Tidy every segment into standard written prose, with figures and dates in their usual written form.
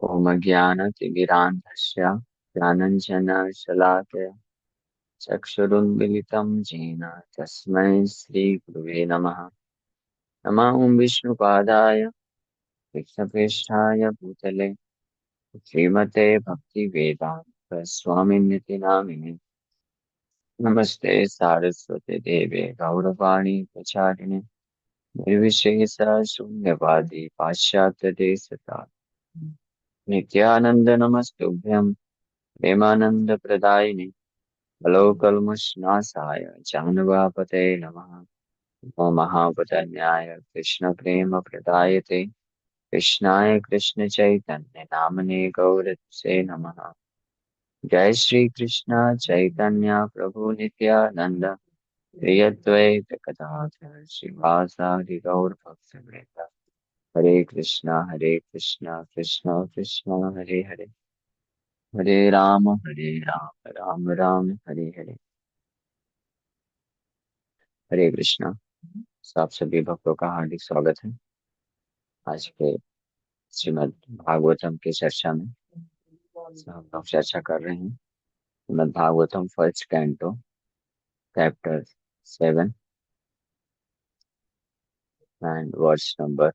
ओम ज्ञानतिमिरान्धस्य ज्ञानञ्जनशलाकया चक्षुरुन्मिलितं येन तस्मै श्रीगुरुवे नमः। नमः ओं विष्णुपादाय कृष्णप्रेष्ठाय भूतले श्रीमते भक्तिवेदान्त स्वामिनिति नामिने। नमस्ते सारस्वते देवे गौरवाणी प्रचारिणे निर्विशेष शून्यवादी पाश्चात्य देशता नित्यानंद नमस्तुभ्यं प्रेमानंद प्रदायिने लोकल्मषनाशाय जानवापते नमः। नमो महावदन्याय कृष्ण प्रेम प्रदायते कृष्णाय कृष्ण चैतन्य नामने गौरसे नमः। जय श्री कृष्ण चैतन्य प्रभु नित्यानंद श्री अद्वैत गदाधर श्रीवासादि गौर भक्तवृंद। हरे कृष्णा कृष्ण कृष्ण हरे हरे, हरे राम राम राम हरे हरे। हरे कृष्णा। तो आप सभी भक्तों का हार्दिक स्वागत है आज के श्रीमद् भागवतम की चर्चा में। हम लोग चर्चा कर रहे हैं Shrimad Bhagavatam first canto chapter 7 and verse number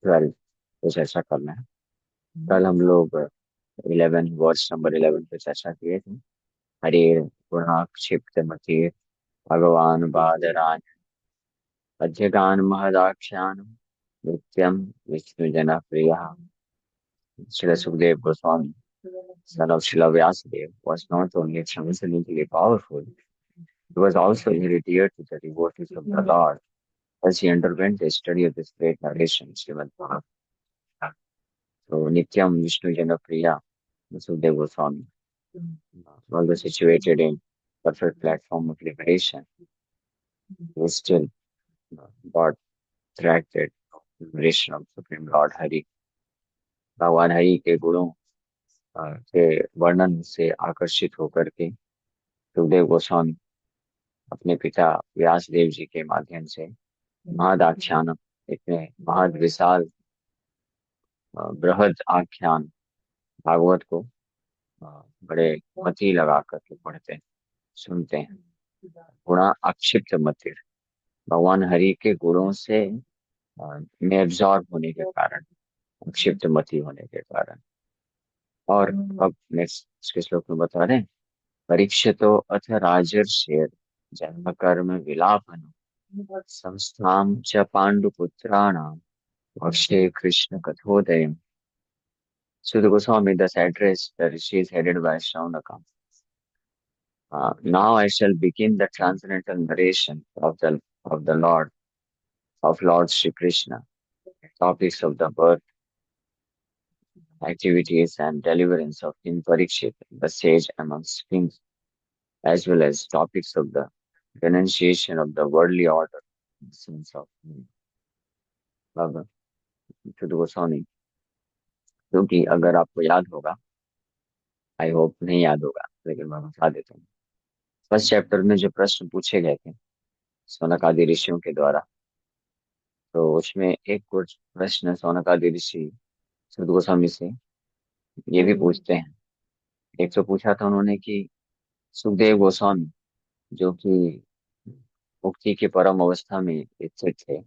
12 पे चर्चा करना है। कल हम लोग 11 वर्स नंबर 11 पे चर्चा किए थे। हरे गुणाक्षिप्त मति भगवान बादरायण अध्यगान महदाख्यान नित्यम विष्णु जन प्रिय। Srila Sukdev Goswami, son of Srila Vyasadeva, was not only transcendently powerful, he was also revered to the devotees of the Lord as he underwent the study of this great narration, Srimad Bhagavatam. So, Nityam Vishnu Jana Priya, Sukdev Goswami, although situated in perfect platform of liberation, he still got attracted to the liberation of Supreme Lord Hari. भगवान हरि के गुणों के वर्णन से आकर्षित होकर के सुखदेव गोस्वामी अपने पिता व्यास देव जी के माध्यम से महदाख्यान, इतने महद विशाल बृहद आख्यान भागवत को बड़े मति लगा करके पढ़ते हैं, सुनते हैं। गुणा अक्षिप्त मति, भगवान हरि के गुणों से में एब्जॉर्ब होने के कारण, अक्षिप्त मति होने के कारण। और अब नेक्स्ट इसके श्लोक में बता रहे हैं, परीक्षितो अथ राजर्षेर जन्म कर्म विलापन संस्थाम च पांडुपुत्राणाम Akshay Krishna कथोदय। Sudha Goswami thus addressed the rishis headed by Shaunaka. Now I shall begin the transcendental narration of the Lord of Lord Sri Krishna, topics of the birth, activities, and deliverance of King Parikshit, the sage amongst kings, as well as topics of the renunciation of the worldly order, in the sense of Bhagavad Sudha Goswami। क्योंकि अगर आपको याद होगा, I hope नहीं याद होगा, लेकिन मैं बता देता हूँ। फर्स्ट चैप्टर में जो प्रश्न पूछे गए थे सौनक आदि ऋषियों के द्वारा, तो उसमें एक कुछ प्रश्न सौनक आदि ऋषि सुद गोस्वामी से ये भी पूछते हैं। एक तो पूछा था उन्होंने कि सुखदेव गोस्वामी जो कि मुक्ति की परम अवस्था में स्थित थे,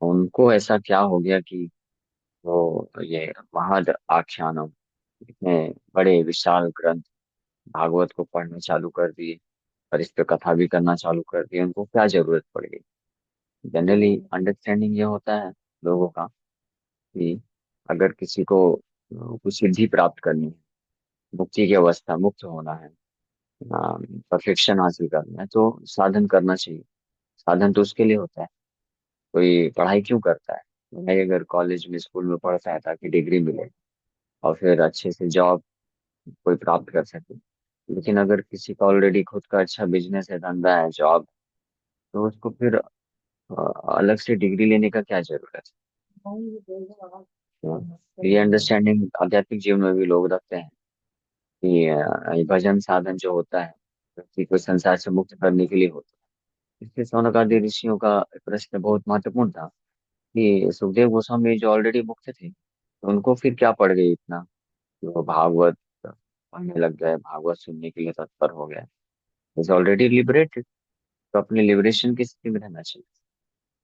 उनको ऐसा क्या हो गया कि वो ये महद आख्यानम, इतने बड़े विशाल ग्रंथ भागवत को पढ़ना चालू कर दिए और इस पे कथा भी करना चालू कर दिए, उनको क्या जरूरत पड़ गई। जनरली अंडरस्टैंडिंग ये होता है लोगों का कि अगर किसी को कुछ सिद्धि प्राप्त करनी है, मुक्ति की अवस्था, मुक्त होना है, परफेक्शन हासिल करना है, तो साधन करना चाहिए। साधन तो उसके लिए होता है। कोई पढ़ाई क्यों करता है? भाई अगर कॉलेज में स्कूल में पढ़ता है ताकि डिग्री मिले और फिर अच्छे से जॉब कोई प्राप्त कर सके। लेकिन अगर किसी का ऑलरेडी खुद का अच्छा बिजनेस है, धंधा है, जॉब, तो उसको फिर अलग से डिग्री लेने का क्या जरूरत है? ये अंडरस्टैंडिंग आध्यात्मिक जीवन में भी लोग रखते हैं कि ये भजन साधन जो होता है व्यक्ति को संसार से मुक्त करने के लिए होता है। इसलिए सौनकादि ऋषियों का प्रश्न बहुत महत्वपूर्ण था कि सुखदेव गोस्वामी जो ऑलरेडी मुक्त थे, तो उनको फिर क्या पड़ गई इतना कि वो भागवत पढ़ने लग गए, भागवत सुनने के लिए तत्पर हो गए। इज ऑलरेडी लिबरेटेड, तो अपने लिबरेशन की स्थिति में रहना चाहिए।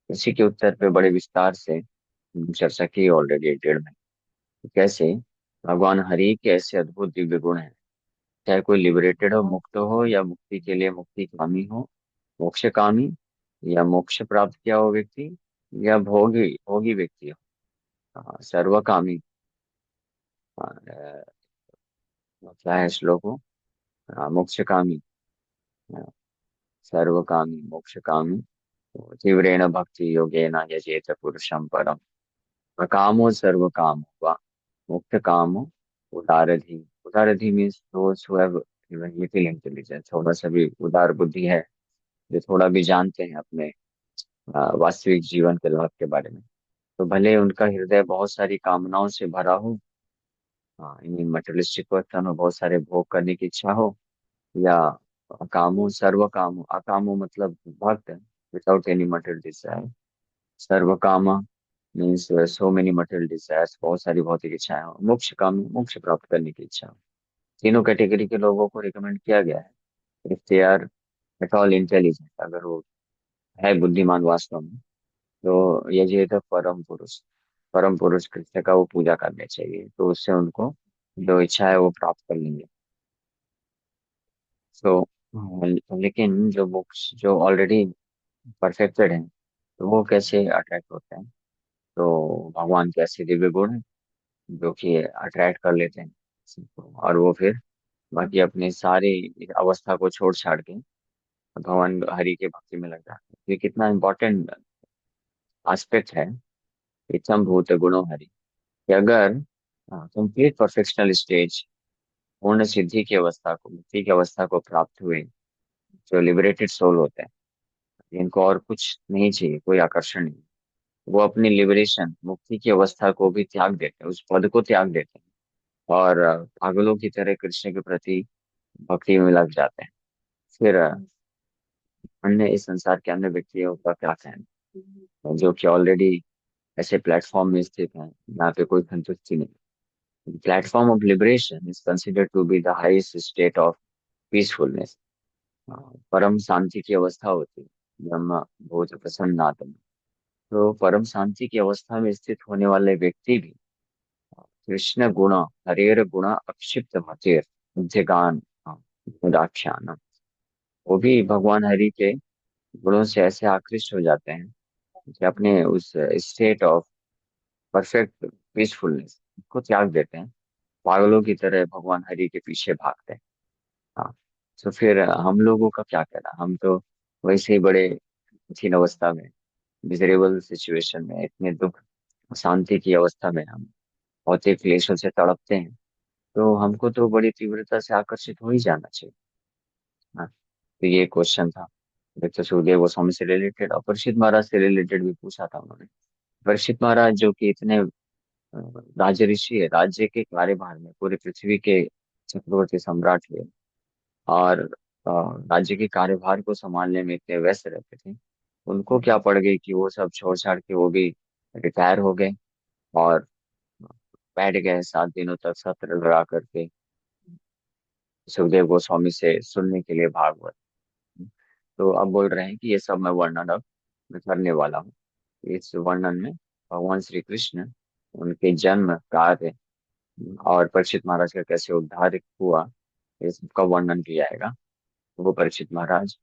इसी के उत्तर पे बड़े विस्तार से चर्चा की ऑलरेडी 1.5 महीने। तो कैसे भगवान हरि के ऐसे अद्भुत दिव्य गुण हैं, चाहे कोई लिबरेटेड हो, मुक्त हो, या मुक्ति के लिए मुक्ति कामी हो, मोक्ष कामी, या मोक्ष प्राप्त किया हो व्यक्ति, या भोगी भोगी व्यक्ति हो, सर्वकामी। क्या है श्लोक हो? मोक्ष कामी, सर्वकामी मोक्ष कामी, तीव्रेण भक्ति योगेन यजेत पुरुषं परम, कामो सर्व काम वा मुक्त कामो उदारधि। उदारधि means those who have little intelligence, थोड़ा सा भी उदार बुद्धि है, जो थोड़ा भी जानते हैं अपने वास्तविक जीवन के लाभ के बारे में। तो भले उनका हृदय बहुत सारी कामनाओं से भरा हो, इन मटेरियलिस्टिक वस्तुओं में बहुत सारे भोग करने की इच्छा हो, या कामो सर्व कामो, अकामो मतलब भक्त, विदाउट एनी मटेरियल डिजायर। सर्व काम means so many material desires, बहुत सारी भौतिक इच्छाएं हो। मोक्ष काम, मोक्ष प्राप्त करने की इच्छा हो। तीनों कैटेगरी के लोगों को रिकमेंड किया गया है। If they are at all intelligent, अगर वो है बुद्धिमान वास्तव में, तो ये तो परम पुरुष कृष्ण का वो पूजा करने चाहिए, तो उससे उनको जो इच्छा है वो प्राप्त कर लेंगे। तो लेकिन जो बुक्स जो ऑलरेडी परफेक्टेड हैं, तो वो कैसे अट्रैक्ट होते हैं? तो भगवान के ऐसे दिव्य गुण हैं जो कि अट्रैक्ट कर लेते हैं किसी को, और वो फिर बाकी अपने सारी अवस्था को छोड़ छाड़ के भगवान हरि के भक्ति में लग जाते हैं। ये कितना इम्पोर्टेंट एस्पेक्ट है इत्थम भूत गुणो हरि, कि अगर कंप्लीट परफेक्शनल स्टेज, पूर्ण सिद्धि की अवस्था को, मुक्ति की अवस्था को प्राप्त हुए जो लिबरेटेड सोल होते हैं, इनको और कुछ नहीं चाहिए, कोई आकर्षण नहीं, वो अपनी लिबरेशन मुक्ति की अवस्था को भी त्याग देते हैं, उस पद को त्याग देते हैं, और पागलों की तरह कृष्ण के प्रति भक्ति में लग जाते हैं। फिर अन्य इस संसार के अन्य व्यक्तियों का क्या कहना, जो कि ऑलरेडी ऐसे प्लेटफॉर्म में स्थित हैं जहाँ पे कोई संतुष्टि नहीं। Platform of liberation is considered to be the highest state of peacefulness. परम शांति की अवस्था होती है, ब्रह्म भूत प्रसन्न आत्मा। तो परम शांति की अवस्था में स्थित होने वाले व्यक्ति भी कृष्ण गुण, हरेर गुण अक्षिप्त मतिर गान मुदाख्यान, वो भी भगवान हरि के गुणों से ऐसे आकृष्ट हो जाते हैं कि अपने उस स्टेट ऑफ परफेक्ट पीसफुलनेस को त्याग देते हैं, पागलों की तरह भगवान हरि के पीछे भागते हैं। हाँ। तो फिर हम लोगों का क्या कहना? हम तो वैसे ही बड़े कठिन अवस्था में, मिजरेबल सिचुएशन में, इतने दुख शांति की अवस्था में हम भौतिक क्लेशों से तड़पते हैं, तो हमको तो बड़ी तीव्रता से आकर्षित हो ही जाना चाहिए। हाँ। तो ये क्वेश्चन था, एक तो सुखदेव गोस्वामी से रिलेटेड और परीक्षित महाराज से रिलेटेड भी पूछा था उन्होंने। परीक्षित महाराज जो कि इतने राज्य ऋषि है, राज्य के कार्यभार में पूरी पृथ्वी के चक्रवर्ती सम्राट थे, और राज्य के कार्यभार को संभालने में इतने व्यस्त रहते थे, उनको क्या पड़ गई कि वो सब छोड़ छाड़ के वो भी रिटायर हो गए, और बैठ गए 7 दिनों तक सत्र लगा करके सुखदेव गोस्वामी से सुनने के लिए भागवत। तो अब बोल रहे हैं कि ये सब मैं वर्णन अब मैं करने वाला हूँ। इस वर्णन में भगवान श्री कृष्ण, उनके जन्म कार्य, और परीक्षित महाराज का कैसे उद्धार हुआ, इस सबका वर्णन किया जाएगा। वो परीक्षित महाराज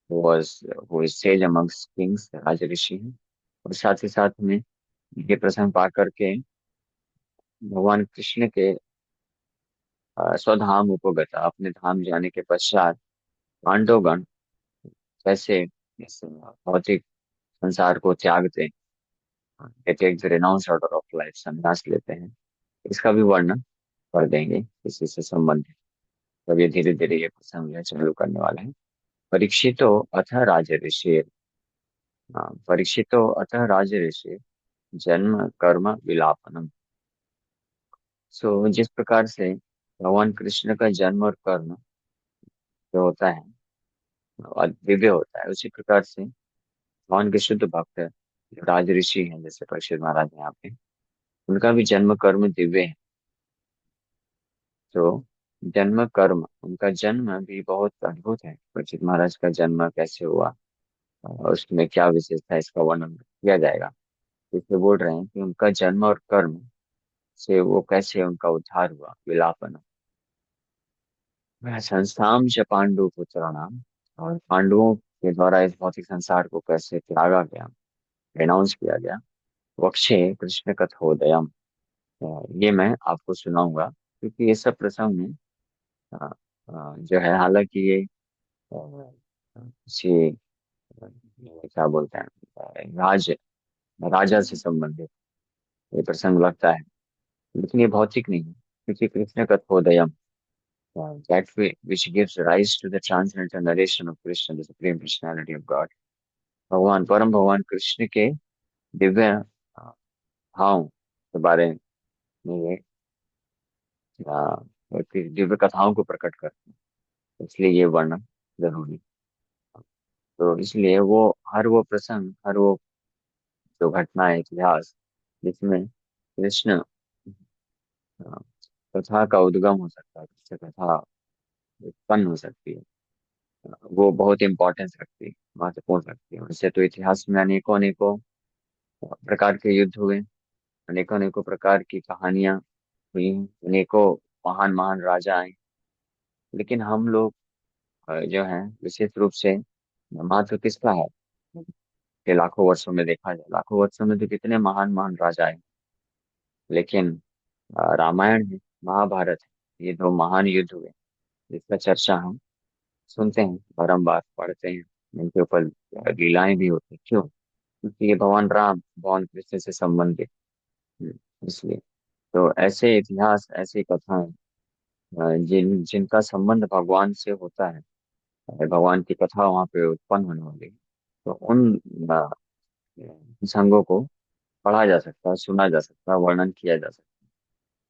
was वो सेज अमंग्स किंग्स, राज ऋषि हैं। और साथ ही साथ में ये प्रसंग पा करके भगवान कृष्ण के स्वधाम उपगता, अपने धाम जाने के पश्चात पांडवगण कैसे इस भौतिक संसार को त्यागते, take the renounce order of life, संन्यास लेते हैं, इसका भी वर्णन कर देंगे इसी से संबंधित। तब ये धीरे धीरे ये प्रसंग जो है चालू करने वाला है। परीक्षितो अथ राज ऋषि, परीक्षितो अथ राज ऋषि जन्म कर्म विलापनम। सो जिस प्रकार से भगवान कृष्ण का जन्म और कर्म जो होता है और दिव्य होता है, उसी प्रकार से भगवान के शुद्ध भक्त जो राज ऋषि हैं, जैसे परीक्षित महाराज हैं यहाँ पे, उनका भी जन्म कर्म दिव्य है। तो जन्म कर्म, उनका जन्म भी बहुत अद्भुत है। परीक्षित महाराज का जन्म कैसे हुआ और उसमें क्या विशेषता है, इसका वर्णन किया जाएगा। इसलिए बोल रहे हैं कि उनका जन्म और कर्म से वो कैसे उनका उद्धार हुआ, विलापन। वह संस्थाम च पांडु पुत्राणाम, और पांडवों के द्वारा इस भौतिक संसार को कैसे त्यागा गया, रेनाउंस किया गया। वक्षे कृष्ण कथोदयम, ये मैं आपको सुनाऊंगा, क्योंकि ये सब प्रसंग में जो है, हालांकि ये किसी क्या बोलते हैं, राजा से संबंधित ये प्रसंग लगता है, लेकिन ये भौतिक नहीं है, क्योंकि Krishna कथोदयम, that which gives rise to the transcendental narration of Krishna, the supreme personality of God। भगवान परम भगवान कृष्ण के दिव्य भाव के बारे में ये दिव्य कथाओं को प्रकट करते हैं, इसलिए ये वर्णन जरूरी। तो इसलिए वो हर वो प्रसंग, हर वो जो घटना है, इतिहास जिसमें कृष्ण अ, कथा का उद्गम हो सकता है, जिससे कथा उत्पन्न हो सकती है, वो बहुत इंपॉर्टेंस रखती है, महत्वपूर्ण रखती है। वैसे तो इतिहास में अनेकों अनेकों प्रकार के युद्ध हुए, अनेकों अनेकों प्रकार की कहानियां हुई, अनेकों महान महान राजा आए, लेकिन हम लोग जो है विशेष रूप से महत्व किसका है कि लाखों वर्षों में देखा जाए, लाखों वर्षों में तो कितने महान महान राजा आए, लेकिन रामायण है, महाभारत है, ये दो महान युद्ध हुए जिसका चर्चा हम सुनते हैं, बारंबार पढ़ते हैं, इनके ऊपर लीलाएं भी होती हैं। क्यों? क्योंकि ये भगवान राम, भगवान कृष्ण से संबंधित। इसलिए तो ऐसे इतिहास, ऐसी कथाएं जिनका संबंध भगवान से होता है, भगवान की कथा वहां पे उत्पन्न होने वाली है, तो उन अ, प्रसंगों को पढ़ा जा सकता है, सुना जा सकता है, वर्णन किया जा सकता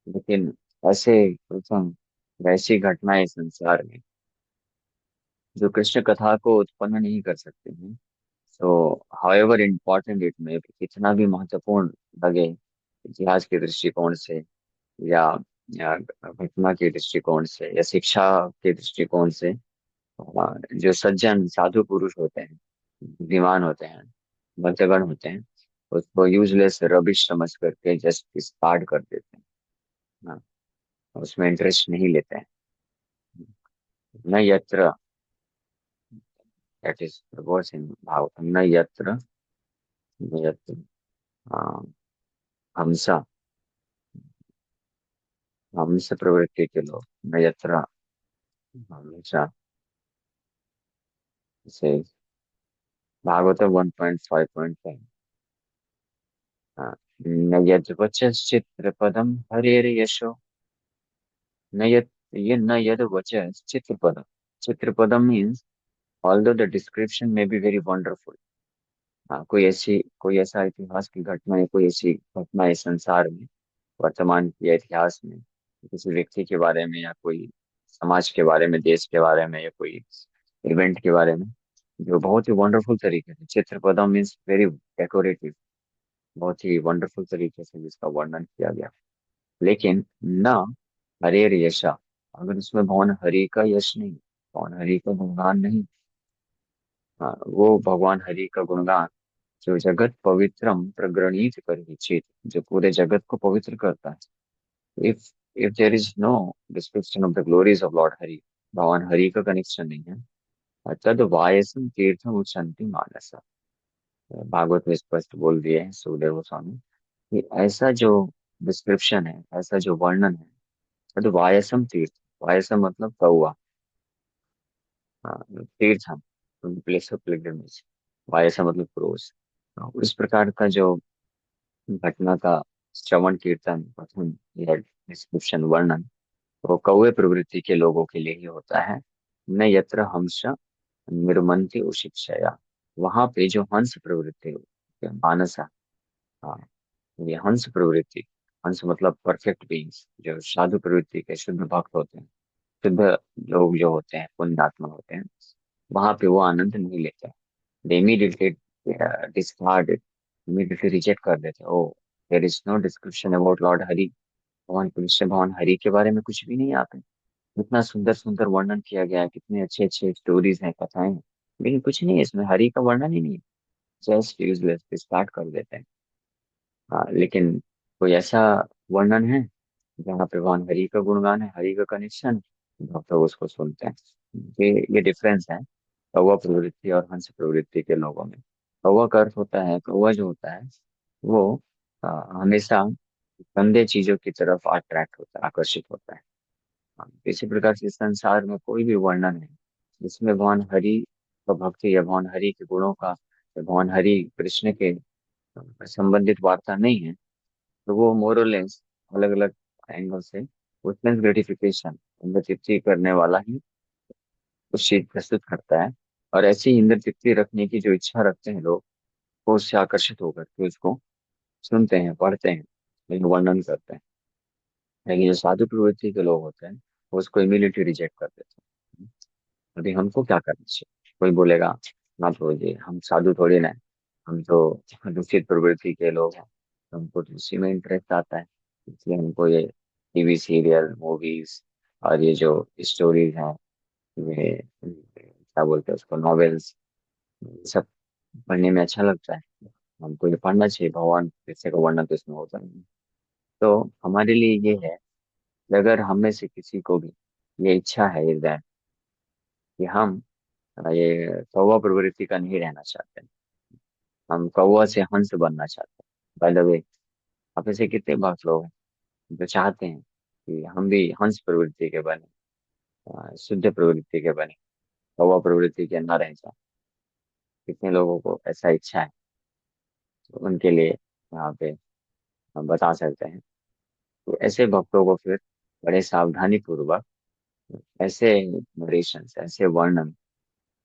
है। लेकिन ऐसे प्रसंग, वैसी घटनाएं संसार में जो कृष्ण कथा को उत्पन्न नहीं कर सकते हैं, सो हाउएवर इम्पोर्टेंट इट में, कितना भी महत्वपूर्ण लगे इतिहास के दृष्टिकोण से, या घटना के दृष्टिकोण से, या शिक्षा के दृष्टिकोण से, जो सज्जन साधु पुरुष होते हैं, बुद्धिमान होते हैं, भक्तगण होते हैं, उसको यूजलेस रबिश समझ करके जस्ट डिस्कार्ड कर देते हैं। हाँ, उसमें इंटरेस्ट नहीं लेते हैं। न यत्र, दैट इज वर्ड्स इन भाव, न यत्र, न यत्र हमसा, हमसे प्रवृत्ति के लोग, न यत्र हमेशा से। भागवत 1.5.5, न यद्वचश्चित्रपदम हरेर यशो, न यद, ये न यद वचस चित्रपदम, चित्रपदम मीन्स ऑल्दो द डिस्क्रिप्शन में बी वेरी वंडरफुल। हाँ, कोई ऐसा इतिहास की घटना है, कोई ऐसी घटना है संसार में, वर्तमान या इतिहास में, किसी व्यक्ति के बारे में, या कोई समाज के बारे में, देश के बारे में, या कोई इवेंट के बारे में, जो बहुत ही वंडरफुल तरीके से, चित्रपदम मीन्स वेरी डेकोरेटिव, बहुत ही वंडरफुल तरीके से जिसका वर्णन किया गया। लेकिन न हरेर यशा, अगर उसमें भगवान हरि का यश नहीं, भगवान हरि का गुणगान नहीं, हाँ, वो भगवान हरि का गुणगान जो जगत पवित्रम प्रगणित परिचित, जो पूरे जगत को पवित्र करता है। If if there is no description of the glories of Lord Hari, भगवान हरि का कनेक्शन नहीं है, तद वायसम तीर्थम उच्चन्ति मानसा। भागवत में स्पष्ट बोल दिए हैं सुखदेव गोस्वामी कि ऐसा जो डिस्क्रिप्शन है, ऐसा जो वर्णन है, तद वायसम तीर्थ, वायसम मतलब कौवा, तीर्थम, प्लेस ऑफ पिलग्रिमेज, वायसम मतलब क्रोस। इस प्रकार का जो घटना का श्रवण कीर्तन पठन या डिस्क्रिप्शन, वर्णन, वो कौवे प्रवृत्ति के लोगों के लिए ही होता है। न यत्र हंस निर्मंति उशिक्षया, वहां पे जो हंस प्रवृत्ति होती है, मानसा, हाँ, ये हंस प्रवृत्ति, हंस मतलब परफेक्ट बीइंग्स, जो साधु प्रवृत्ति के शुद्ध भक्त होते हैं, शुद्ध लोग जो होते हैं, पुण्यात्मा होते हैं, वहां पे वो आनंद नहीं लेते। They immediately discard, immediately reject कर देते हैं। Oh, there is no description about lord Hari. भगवान कृष्ण भगवान हरि के बारे में कुछ भी नहीं आता है। इतना सुंदर सुंदर वर्णन किया गया है, कितने अच्छे अच्छे स्टोरीज हैं, कथाएं हैं, लेकिन कुछ नहीं है इसमें, हरि का वर्णन ही नहीं है। जस्ट यूजलेस स्टार्ट कर देते हैं। हाँ, लेकिन कोई ऐसा वर्णन है जहाँ पे भगवान हरि का गुणगान है, हरि का कनेक्शन, भक्त लोग उसको सुनते हैं। ये डिफरेंस है कौवा प्रवृत्ति और हंस प्रवृत्ति के लोगों में। कौवा का अर्थ होता है, कौवा जो होता है वो हमेशा गंदे चीजों की तरफ अट्रैक्ट होता है, आकर्षित होता है। हाँ, इसी प्रकार से इस संसार में कोई भी वर्णन है जिसमें भगवान हरि का भक्ति या भगवान हरि के गुणों का या भगवान हरि कृष्ण के संबंधित वार्ता नहीं है, तो वो मोरलेस अलग अलग एंगल से उतना ग्रेटिफिकेशन अंदर तृप्ति करने वाला ही कुछ चीज प्रस्तुत करता है। और ऐसी ही इंद्र तृप्ति रखने की जो इच्छा रखते हैं लोग, वो उससे आकर्षित होकर के उसको सुनते हैं, पढ़ते हैं, लेकिन वर्णन करते हैं। लेकिन जो साधु प्रवृत्ति के लोग होते हैं वो उसको इमीडिएटली रिजेक्ट कर देते हैं। अभी हमको क्या करना चाहिए? कोई बोलेगा ना प्रभु जी, हम साधु थोड़ी ना हैं, हम तो दूषित प्रवृत्ति के लोग हैं, तो हमको तो उसी में इंटरेस्ट आता है, इसलिए हमको ये टीवी सीरियल मूवीज और ये जो स्टोरीज हैं, ये क्या बोलते हैं उसको, नॉवेल्स, सब पढ़ने में अच्छा लगता है। हमको ये पढ़ना चाहिए, भगवान कृष्ण का वर्णन तो इसमें होता नहीं है। तो हमारे लिए ये है कि अगर हम में से किसी को भी ये इच्छा है हृदय कि हम ये कौवा प्रवृत्ति का नहीं रहना चाहते, हम कौवा से हंस बनना चाहते हैं। बाय द वे, आप ऐसे कितने बहुत लोग हैं जो चाहते हैं कि हम भी हंस प्रवृत्ति के बने, शुद्ध प्रवृत्ति के बने, कौवा प्रवृत्ति के न रह जाए। कितने लोगों को ऐसा इच्छा है, तो उनके लिए यहाँ पे हम बता सकते हैं। तो ऐसे भक्तों को फिर बड़े सावधानी पूर्वक ऐसे नरेशन, ऐसे वर्णन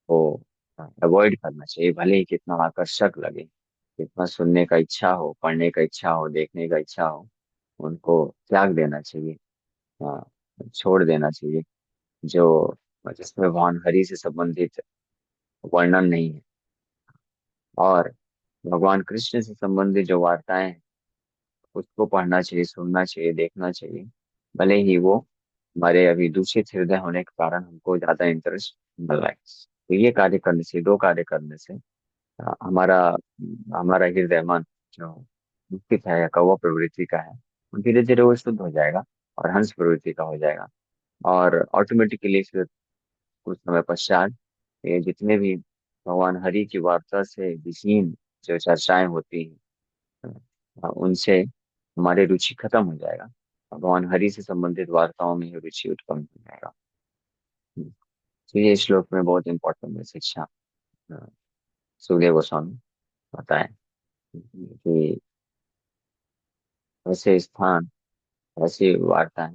को अवॉइड करना चाहिए, भले ही कितना आकर्षक लगे, कितना सुनने का इच्छा हो, पढ़ने का इच्छा हो, देखने का इच्छा हो, उनको त्याग देना चाहिए। हाँ, छोड़ देना चाहिए। जो जिसमें भगवान हरि से संबंधित वर्णन नहीं है, और भगवान कृष्ण से संबंधित जो वार्ताएं हैं उसको पढ़ना चाहिए, सुनना चाहिए, देखना चाहिए। भले ही वो हमारे अभी दूषित हृदय होने के कारण हमको ज्यादा इंटरेस्ट मिल रहा है। तो ये कार्य करने से, दो कार्य करने से हमारा हमारा हृदय मन जो दुखित है या कौवा प्रवृत्ति का है, वो धीरे धीरे वो शुद्ध हो जाएगा और हंस प्रवृत्ति का हो जाएगा। और ऑटोमेटिकली फिर कुछ समय पश्चात ये जितने भी भगवान हरि की वार्ता से विहीन जो चर्चाएं होती हैं, उनसे हमारी रुचि खत्म हो जाएगा और भगवान हरि से संबंधित वार्ताओं में ही रुचि उत्पन्न हो जाएगा। तो ये श्लोक में बहुत इंपॉर्टेंट है शिक्षा, अ, सुखदेव गोस्वामी बताए कि ऐसे स्थान, ऐसी वार्ताएं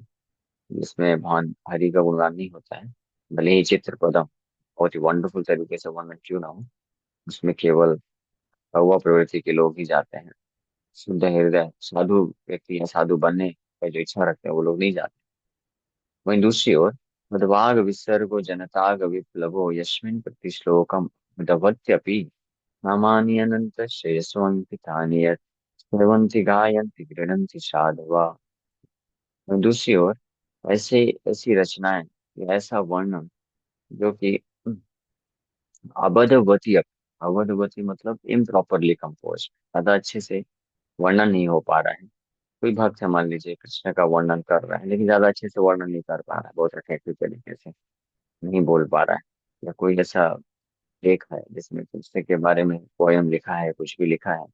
जिसमें भगवान हरि का गुणगान नहीं होता है, भले ही चित्र पदम बहुत ही वंडरफुल तरीके से वर्णन क्यों ना हो, उसमें केवल कौवा प्रवृत्ति के लोग ही जाते हैं। शुद्ध हृदय साधु व्यक्ति या साधु बनने का जो इच्छा रखते हैं वो लोग नहीं जाते। वहीं दूसरी ओर मदवाग विसर्गो जनताग विप्लवो यस्मिन् प्रतिश्लोकम दवत्यपि नामानि अनंत श्रेयस्वन्ति तानि यत् स्रवन्ति गायन्ति गृह्णन्ति साधवा। वहीं दूसरी ओर ऐसे ऐसी रचनाएं या ऐसा वर्णन जो कि अबधवती, अबधवती मतलब इम्प्रॉपरली कंपोज, ज्यादा अच्छे से वर्णन नहीं हो पा रहा है। कोई भक्त है मान लीजिए कृष्ण का वर्णन कर रहा है, लेकिन ज्यादा अच्छे से वर्णन नहीं कर पा रहा है, बहुत अट्रैक्टिव तरीके से नहीं बोल पा रहा है। या कोई ऐसा लेख है जिसमें कृष्ण के बारे में पोयम लिखा है, कुछ भी लिखा है,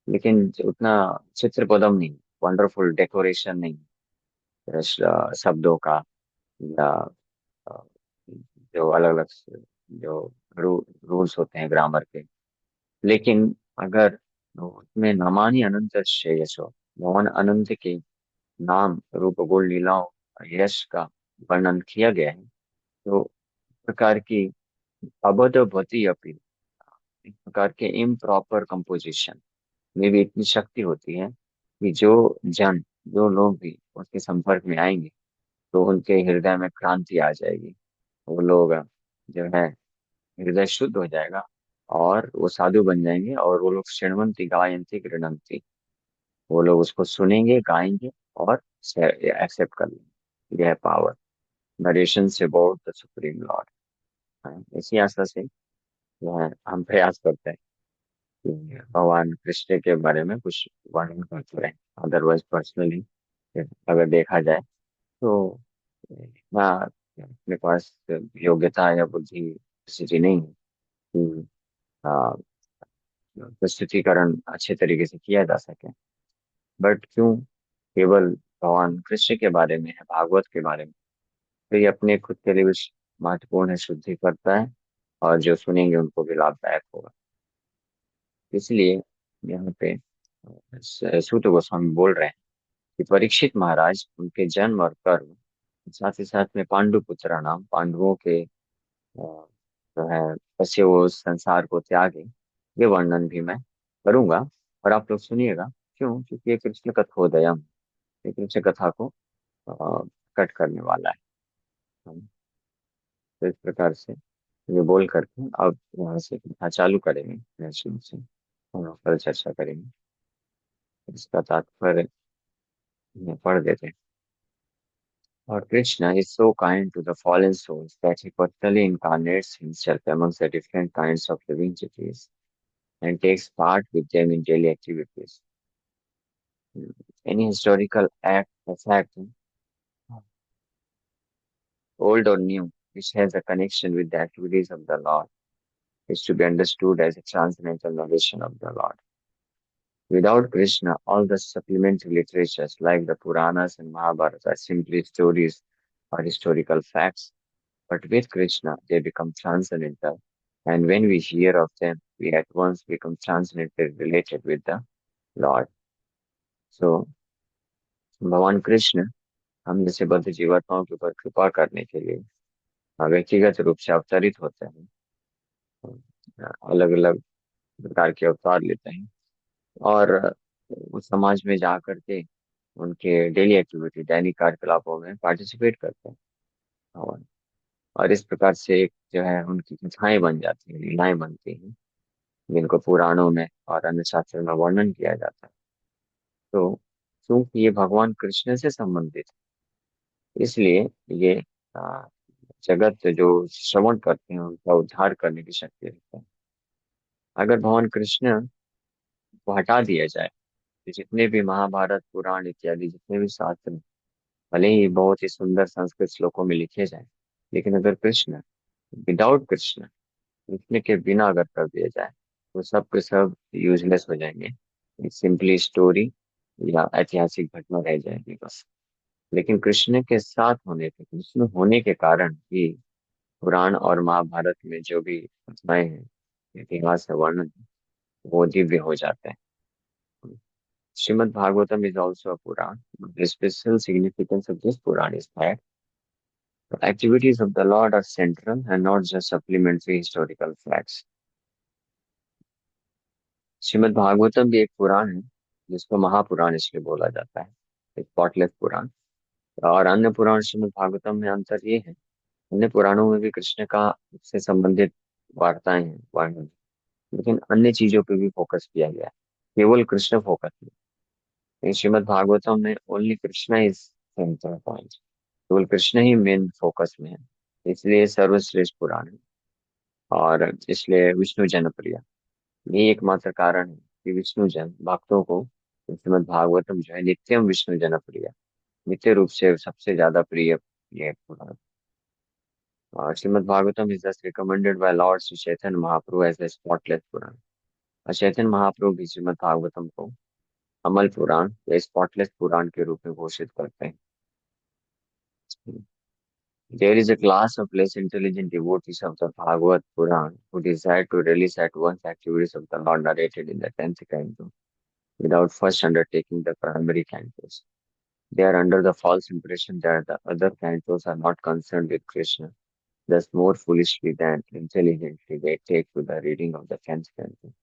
लेकिन उतना चित्र पदम नहीं, वंडरफुल डेकोरेशन नहीं, शब्दों का या अ, जो अलग अलग जो रूल्स होते हैं ग्रामर के। लेकिन अगर उसमें नमानि अनंत श्रेयसो, भगवान अनंत के नाम रूप गुण लीलाओं यश का वर्णन किया गया है, तो प्रकार की अबधवती अपील, एक प्रकार के इम्प्रॉपर कंपोजिशन में भी इतनी शक्ति होती है कि जो लोग भी उसके संपर्क में आएंगे तो उनके हृदय में क्रांति आ जाएगी। वो लोग जो है हृदय शुद्ध हो जाएगा और वो साधु बन जाएंगे और वो लोग शृण्वन्ति गायन्ति गृह्णन्ति, वो लोग उसको सुनेंगे, गाएंगे और एक्सेप्ट कर लेंगे। यह है power, narration about the supreme Lord. इसी आशा से जो है हम प्रयास करते हैं कि भगवान कृष्ण के बारे में कुछ वर्णन करते रहे। अदरवाइज पर्सनली अगर देखा जाए तो इतना अपने पास योग्यता या बुद्धि स्थिति नहीं है कि आ, प्रस्तुतिकरण अच्छे तरीके से किया जा सके। बट क्यों केवल भगवान कृष्ण के बारे में है, भागवत के बारे में, तो ये अपने खुद के लिए भी महत्वपूर्ण है, शुद्धि करता है और जो सुनेंगे उनको भी लाभदायक होगा। इसलिए यहाँ पे सूत गोस्वामी बोल रहे हैं कि परीक्षित महाराज उनके जन्म और कर्म, साथ ही साथ में पांडु पुत्र नाम पांडवों के जो है कैसे वो संसार को त्यागे, ये वर्णन भी मैं करूंगा और आप लोग सुनिएगा। क्यों? क्योंकि ये कृष्ण कथोदयम, ये कृष्ण कथा को कट करने वाला है। हम तो इस प्रकार से ये बोल करके अब यहाँ से कथा चालू करेंगे, नेक्स्ट से हम लोग कल चर्चा करेंगे। इसका तात्पर्य मैं पढ़ देते हैं। और Krishna is so kind to the fallen souls that he personally incarnates himself amongst the different kinds of living entities and takes part with them in daily activities. Any historical act or fact, old or new, which has a connection with the activities of the Lord, is to be understood as a transcendental narration of the Lord. Without Krishna, all the supplementary literatures like the Puranas and Mahabharata are simply stories or historical facts. But with Krishna, they become transcendental. And when we hear of them, we at once become transcendently related with the Lord. So, भगवान कृष्ण हम जैसे बद्ध जीवात्माओं के ऊपर कृपा करने के लिए व्यक्तिगत रूप से अवतरित होते हैं, अलग अलग प्रकार के अवतार लेते हैं और उस समाज में जा करके उनके डेली एक्टिविटी, दैनिक कार्यकलापों में पार्टिसिपेट करते हैं। और इस प्रकार से एक जो है उनकी कथाएं बन जाती हैं, लीलाएं बनती हैं, जिनको पुराणों में और अन्य शास्त्रों में वर्णन किया जाता है। तो क्योंकि ये भगवान कृष्ण से संबंधित है, इसलिए ये आ, जगत जो श्रवण करते हैं उनका उद्धार करने की शक्ति रखते हैं। अगर भगवान कृष्ण को हटा दिया जाए तो जितने भी महाभारत पुराण इत्यादि जितने भी शास्त्र हैं, भले ही बहुत ही सुंदर संस्कृत श्लोकों में लिखे जाए, लेकिन अगर कृष्ण, विदाउट कृष्ण, कृष्ण के बिना अगर कर दिया जाए तो सब के सब यूजलेस हो जाएंगे। एक सिंपली स्टोरी या ऐतिहासिक घटना रह जाएगी बस। लेकिन कृष्ण के साथ होने पे, कृष्ण होने के कारण ही पुराण और महाभारत में जो भी घटनाएं हैं, इतिहास है, वर्णन है, वो दिव्य हो जाते हैं। Srimad Bhagavatam is also a Puran. The special significance of this Puran is that the activities of the Lord are central and not just supplementary historical facts. Shrimad Bhagavatam भी एक पुराण है जिसको महापुराण इसलिए बोला जाता है, एक स्पॉटलेस पुराण। और अन्य पुराण श्रीमद् भागवतम में अंतर ये है, अन्य पुराणों में भी कृष्ण का से संबंधित वार्ताएं हैं, वर्णन, लेकिन अन्य चीजों पे भी फोकस किया गया है, केवल कृष्ण फोकस नहीं। लेकिन श्रीमद् भागवतम में only Krishna is centre point, केवल कृष्ण ही मेन फोकस में है, इसलिए सर्वश्रेष्ठ पुराण है। और इसलिए विष्णु जनप्रिय, यही एकमात्र कारण है कि विष्णु जन भक्तों को श्रीमद् भागवतम जो है नित्यम विष्णु जनप्रिय, नित्य रूप से सबसे ज्यादा प्रिय ये पुराण। और Srimad Bhagavatam is just recommended by lord Shri Chaitanya Mahaprabhu as a spotless Purana. और चैतन्य महाप्रभु भी श्रीमद् भागवतम को अमल पुराण या स्पॉटलेस पुराण के रूप में घोषित करते हैं। There is a class of less intelligent devotees of the Bhagavad Puran who desire to release at once activities of the Lord narrated in the 10th canto without first undertaking the primary cantos. They are under the false impression that the other cantos are not concerned with Krishna. Thus, more foolishly than intelligently, they take to the reading of the 10th canto.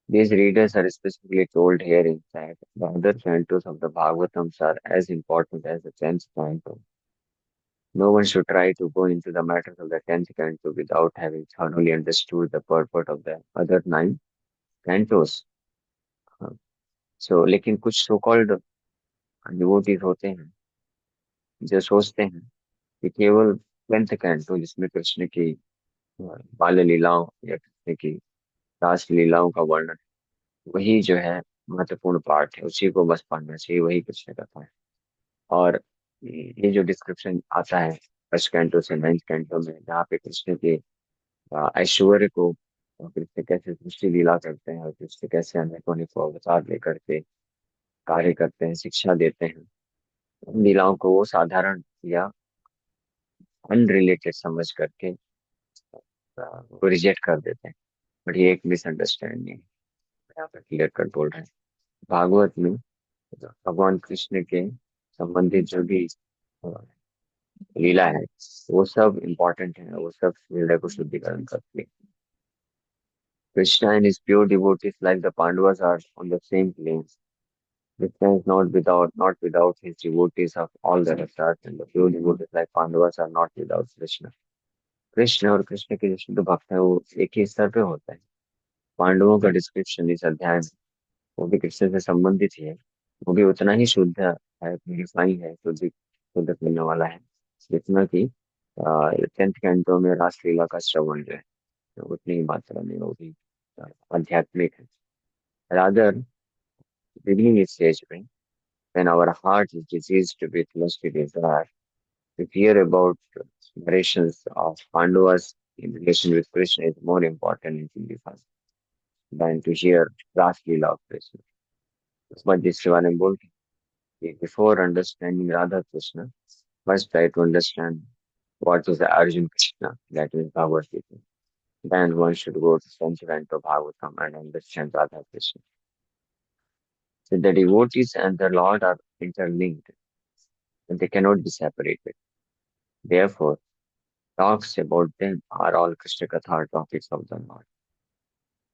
These readers are specifically told herein that the other cantos of the Bhagavatams are as important as the 10th canto. No one should try to go into the matters of the 10th canto without having thoroughly understood the purport of the other nine cantos. लेकिन कुछ so called devotees होते हैं जो सोचते हैं कि केवल 10th canto जिसमें कृष्ण की बाल लीलाओं या कृष्ण की रास लीलाओं का वर्णन, वही जो है महत्वपूर्ण पार्ट है, उसी को बस पढ़ना चाहिए, वही कृष्ण कथा है। और ये जो डिस्क्रिप्शन आता है फर्स्ट कैंटो से 9th कैंटो में, जहाँ पे कृष्ण के ऐश्वर्य को और कृष्ण कैसे सृष्टि लीला करते हैं और कृष्ण कैसे अनेकों अनेकों अवतार लेकर के कार्य करते हैं, शिक्षा देते हैं, उन लीलाओं को वो साधारण या अनरिलेटेड समझ करके वो रिजेक्ट कर देते हैं। बट ये एक मिसअंडरस्टैंडिंग है, यहाँ पर क्लियर कट बोल रहे हैं। भागवत में भगवान कृष्ण के संबंधित जो भी अ, लीला है, वो सब इम्पोर्टेंट है, वो सब हृदय को शुद्धिकरण करती है। Krishna and his pure devotees like the Pandavas are on the same plane. Krishna is not without his devotees of all the rasas, and the pure devotees like Pandavas are not without Krishna. Krishna और कृष्ण के जो शुद्ध भक्त है वो एक ही स्तर पे होता है। पांडवों का डिस्क्रिप्शन इस अध्याय में, वो भी कृष्ण से संबंधित ही है, वो भी उतना ही शुद्ध है, प्यूरिफाई है, शुद्ध करने वाला है, जितना कि 10th कैंटो में रासलीला का श्रवण जो है, तो उतनी ही मात्रा में वो भी आध्यात्मिक है। रादर beginning stage में, when our heart is diseased with lusty desire, to hear about narrations of Pandavas in relation with Krishna is more important in Hindi than to hear Ras Leela of Krishna. But this Shivanand बोलते हैं कि before understanding Radha Krishna, first try to understand what is the Arjun Krishna, that is Bhagavad Gita. Then one should go to Sanchivan to Bhagavatam and understand Radha Krishna. So the devotees and the Lord are interlinked and they cannot be separated. Therefore, talks about them are all Krishna Katha topics of the Lord.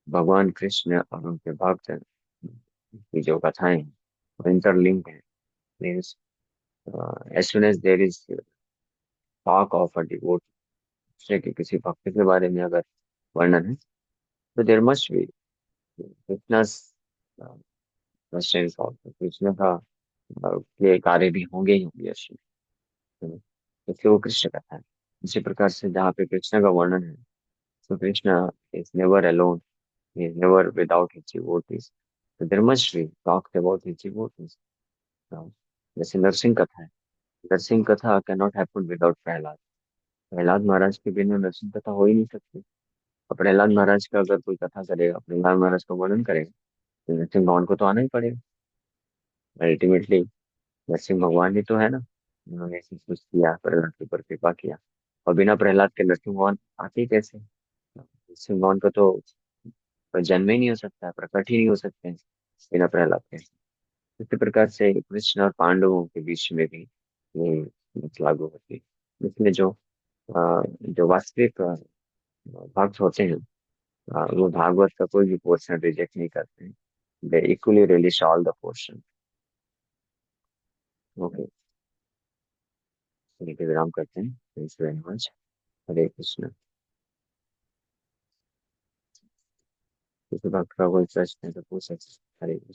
भगवान कृष्ण और उनके भक्त की जो कथाएं हैं, वो interlink है। Means as soon as there is talk of a devote, Krishna के किसी भक्त के बारे में अगर वर्णन है, तो there must be Krishna's Krishna का के कार्य भी होंगे ही होंगे उसमें, है ना? क्योंकि वो कृष्ण कथा है। इसी प्रकार से जहाँ पे कृष्ण का वर्णन है, तो Krishna is never alone, he is never without his devotees. So there must be talk about his devotees. Now, जैसे नरसिंह कथा है, नरसिंह कथा cannot happen without Prahlad. Prahlad महाराज के बिना नरसिंह कथा हो ही नहीं सकती। और प्रहलाद महाराज का अगर कोई कथा करेगा, प्रहलाद महाराज का वर्णन करेगा, तो नरसिंह भगवान को तो आना ही पड़ेगा। अल्टीमेटली नरसिंह भगवान ही तो है ना, उन्होंने ऐसी कुछ किया, प्रहलाद के ऊपर कृपा किया। और बिना प्रहलाद के नरसिंह भगवान आते ही कैसे? नरसिंह भगवान को तो जन्म ही नहीं हो सकता, प्रकट ही नहीं हो सकते हैं बिना प्रहलाद के। इसी प्रकार से कृष्ण और पांडवों के बीच में भी ये बात लागू होती है। इसमें जो वास्तविक भक्त होते हैं, वो भागवत का कोई भी पोर्शन रिजेक्ट नहीं करते हैं। They equally release all the portion. Okay, यहीं पे विराम करते हैं। Thanks very much. Hare Krishna. किसी भक्त का कोई प्रश्न है तो पूछ सकते हैं। हरे कृष्ण।